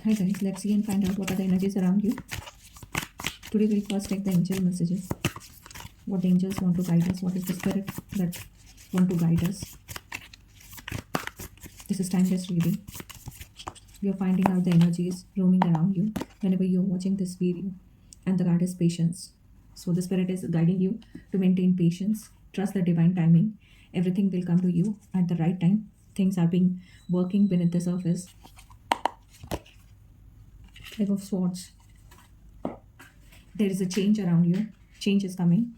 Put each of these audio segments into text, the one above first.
Hi guys, let's see and find out what are the energies around you. Today we'll first take the angel messages. What the angels want to guide us, what is the spirit that want to guide us. This is timeless reading. You're finding out the energies roaming around you whenever you're watching this video. And the card is patience. So the spirit is guiding you to maintain patience, trust the divine timing. Everything will come to you at the right time. Things are being working beneath the surface. Five of Swords. There is a change around you. Change is coming.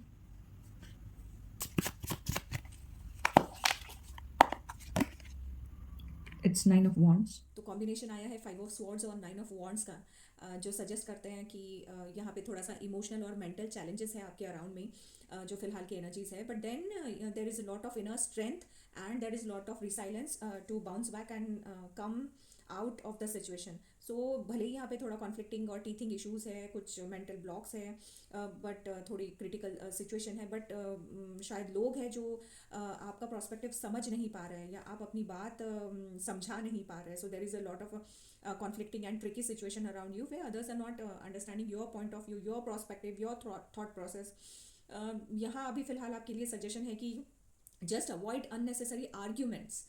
It's Nine of Wands. तो combination आया है 5 of swords और 9 of wands का, जो suggest करते हैं कि यहाँ पे थोड़ा सा इमोशनल और मेंटल चैलेंजेस है आपके अराउंड में, जो फिलहाल की एनर्जीज है, but then there is a lot of inner strength and there is lot of resilience to bounce back and come out of the situation. So भले ही यहाँ पे थोड़ा कॉन्फ्लिक्टिंग और टीथिंग इश्यूज है, कुछ मेंटल ब्लॉक्स है, बट थोड़ी क्रिटिकल सिचुएशन है, बट शायद लोग हैं जो आपका प्रोस्पेक्टिव समझ नहीं पा रहे हैं या आप अपनी बात समझा नहीं पा रहे हैं. So there is a lot of conflicting and tricky situation around you where others are not understanding your point of view, your perspective, your thought process. यहाँ अभी फ़िलहाल आपके लिए सजेशन है कि जस्ट अवॉइड अननेसेसरी आर्ग्यूमेंट्स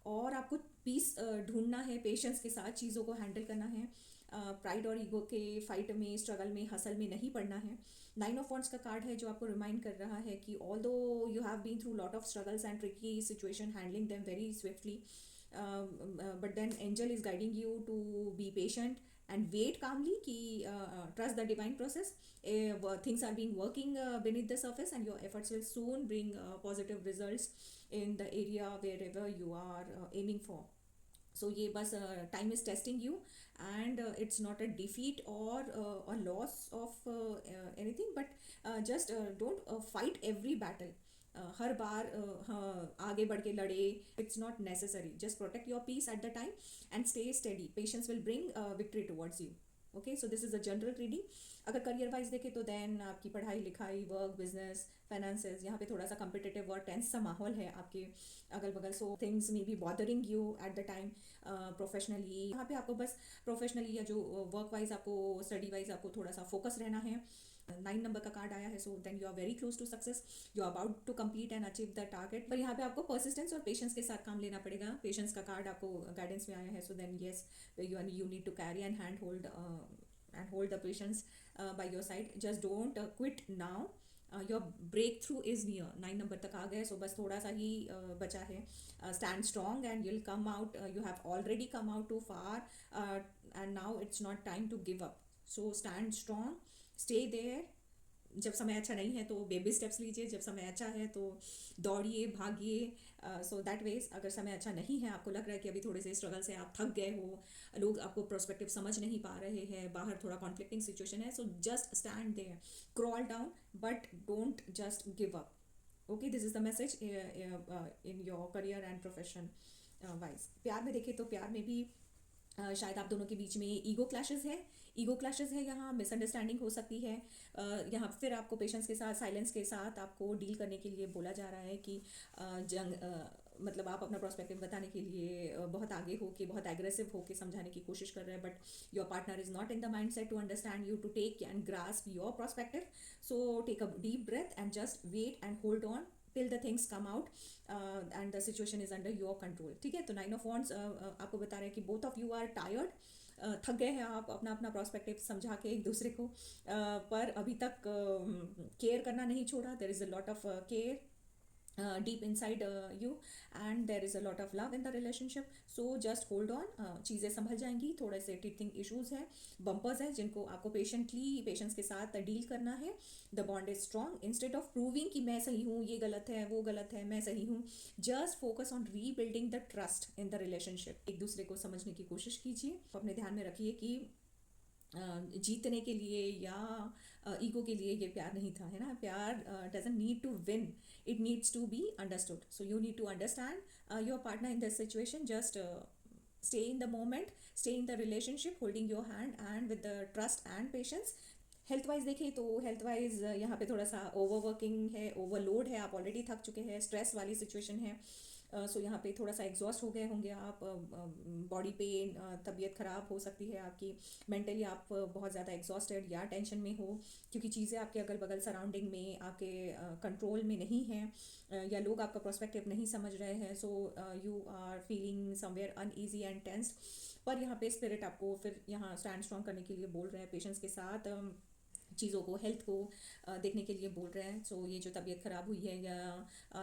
और आपको piece ढूंढना है, पेशेंस के साथ चीज़ों को हैंडल करना है. प्राइड और ईगो के फाइट में, स्ट्रगल में, हसल में नहीं पड़ना है. 9 ऑफ वॉन्ड्स का कार्ड है जो आपको रिमाइंड कर रहा है कि although you have been through lot of struggles and tricky situation, handling them very swiftly, but then angel is guiding you to be patient and wait calmly ki trust the divine process. Things are being working beneath the surface and your efforts will soon bring positive results in the area wherever you are aiming for. So ये बस time is testing you and it's not a defeat or a loss of anything, but just don't fight every battle. हर बार आगे बढ़ के लड़े, it's not necessary. Just protect your peace at the time and stay steady. Patience will bring victory towards you. Okay, so this is a general reading. अगर career wise देखें तो then आपकी पढ़ाई लिखाई, वर्क, बिजनेस, फाइनेंसेस, यहाँ पे थोड़ा सा कम्पिटिटिव और टेंस सा माहौल है आपके अगल बगल. So things may be bothering you eight the time. Professionally यहाँ पे आपको बस प्रोफेशनली या जो वर्क वाइज आपको, स्टडी वाइज आपको थोड़ा सा फोकस रहना है. 9 नंबर का कार्ड आया है, so then you are very close to success, you are about to complete and achieve the target. पर यहाँ पे आपको परसिस्टेंस और पेशेंस के साथ काम लेना पड़ेगा. पेशेंस का कार्ड आपको गाइडेंस में आया है, so then yes, you need to carry and hand hold the patience by your side. Just don't quit now, your breakthrough is near. 9 number तक आ गए, सो बस थोड़ा सा ही बचा है. Stand strong and you'll come out. You have already come out too far and now it's not time to give up. So stand strong, stay there. जब समय अच्छा नहीं है तो बेबी स्टेप्स लीजिए, जब समय अच्छा है तो दौड़िए, भागिए. So that veg. अगर समय अच्छा नहीं है, आपको लग रहा है कि अभी थोड़े से स्ट्रगल से आप थक गए हो, लोग आपको प्रोस्पेक्टिव समझ नहीं पा रहे हैं, बाहर थोड़ा कॉन्फ्लिक्टिंग सिचुएशन है, so just stand there, crawl down, but don't just give up. Okay, this is the message in your career and profession wise. प्यार में देखें तो प्यार में भी शायद आप दोनों के बीच में ईगो क्लैशेस है, यहाँ मिसअंडरस्टैंडिंग हो सकती है. यहाँ फिर आपको पेशेंस के साथ, साइलेंस के साथ आपको डील करने के लिए बोला जा रहा है कि मतलब आप अपना प्रोस्पेक्टिव बताने के लिए बहुत आगे हो के, बहुत एग्रेसिव हो के समझाने की कोशिश कर रहे हैं, but your partner is not in the mindset to understand you, to take and grasp your prospective. So take a deep breath and just wait and hold on till the things come out and the situation is under your control. ठीक है, तो 9 of wands आपको बता रहे हैं कि both of you are tired. थक गए हैं आप अपना अपना प्रोस्पेक्टिव समझा के एक दूसरे को, पर अभी तक केयर करना नहीं छोड़ा. देर is a lot of care deep inside you and there is a lot of love in the relationship. So just hold on. चीज़ें संभल जाएंगी. थोड़े से टीथिंग इश्यूज हैं, बम्पर्स हैं, जिनको आपको पेशेंस के साथ डील करना है. The bond is strong. Instead of proving कि मैं सही हूँ, ये गलत है, वो गलत है, मैं सही हूँ, just focus on rebuilding the trust in the relationship. एक दूसरे को समझने की कोशिश कीजिए. अपने ध्यान में रखिए कि जीतने के लिए या ईगो के लिए ये प्यार नहीं था, है ना. प्यार doesn't need to win, it needs to be understood. So you need to understand your partner in this situation. Just stay in the moment, stay in the relationship, holding your hand and with the trust and patience. Health wise देखें तो health wise यहाँ पे थोड़ा सा overworking है, overload है, आप already थक चुके हैं, स्ट्रेस वाली सिचुएशन है. सो यहाँ पे थोड़ा सा एग्जॉस्ट हो गए होंगे आप, बॉडी पेन, तबीयत ख़राब हो सकती है आपकी, मेंटली आप बहुत ज़्यादा एग्जॉस्टेड या टेंशन में हो, क्योंकि चीज़ें आपके अगल बगल सराउंडिंग में आपके कंट्रोल में नहीं हैं, या लोग आपका पर्सपेक्टिव नहीं समझ रहे हैं, so you are feeling somewhere uneasy and tensed. पर यहाँ पे स्पिरिट आपको फिर यहाँ स्टैंड स्ट्रॉन्ग करने के लिए बोल रहे हैं, पेशेंस के साथ चीज़ों को, हेल्थ को देखने के लिए बोल रहे हैं। सो ये जो तबीयत ख़राब हुई है या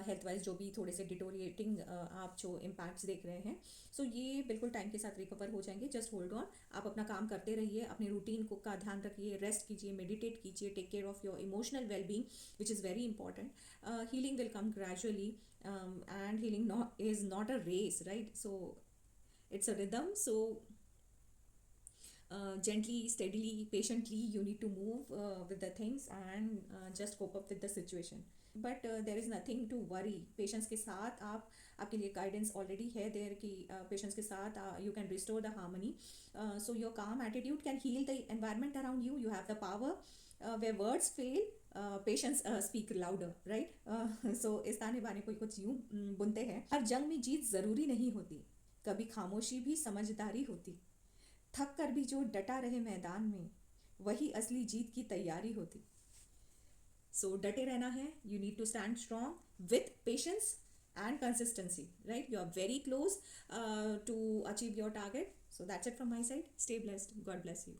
हेल्थ वाइज जो भी थोड़े से डिटोरिएटिंग आप जो इम्पैक्ट्स देख रहे हैं, सो ये बिल्कुल टाइम के साथ रिकवर हो जाएंगे। जस्ट होल्ड ऑन, आप अपना काम करते रहिए, अपनी रूटीन को का ध्यान रखिए, रेस्ट कीजिए, मेडिटेट कीजिए, take care of your emotional wellbeing which is very important. Healing will come gradually, and healing is not a race, right? So it's a rhythm. So gently, steadily, patiently you need to move with the things, and just cope up with the situation. But there is nothing to worry. Patience के साथ आपके लिए guidance already है there कि patience के साथ you can restore the harmony. So your calm attitude can heal the environment around you. You have the power. Where words fail, patience speak louder, right? So इस ताने बाने को कुछ यूं बुनते हैं, हर जंग में जीत ज़रूरी नहीं होती, कभी खामोशी भी समझदारी होती, थक कर भी जो डटा रहे मैदान में, वही असली जीत की तैयारी होती। सो डटे रहना है, you need to stand strong with patience and consistency, right? You are very close to achieve your target. So that's it from my side. Stay blessed. God bless you.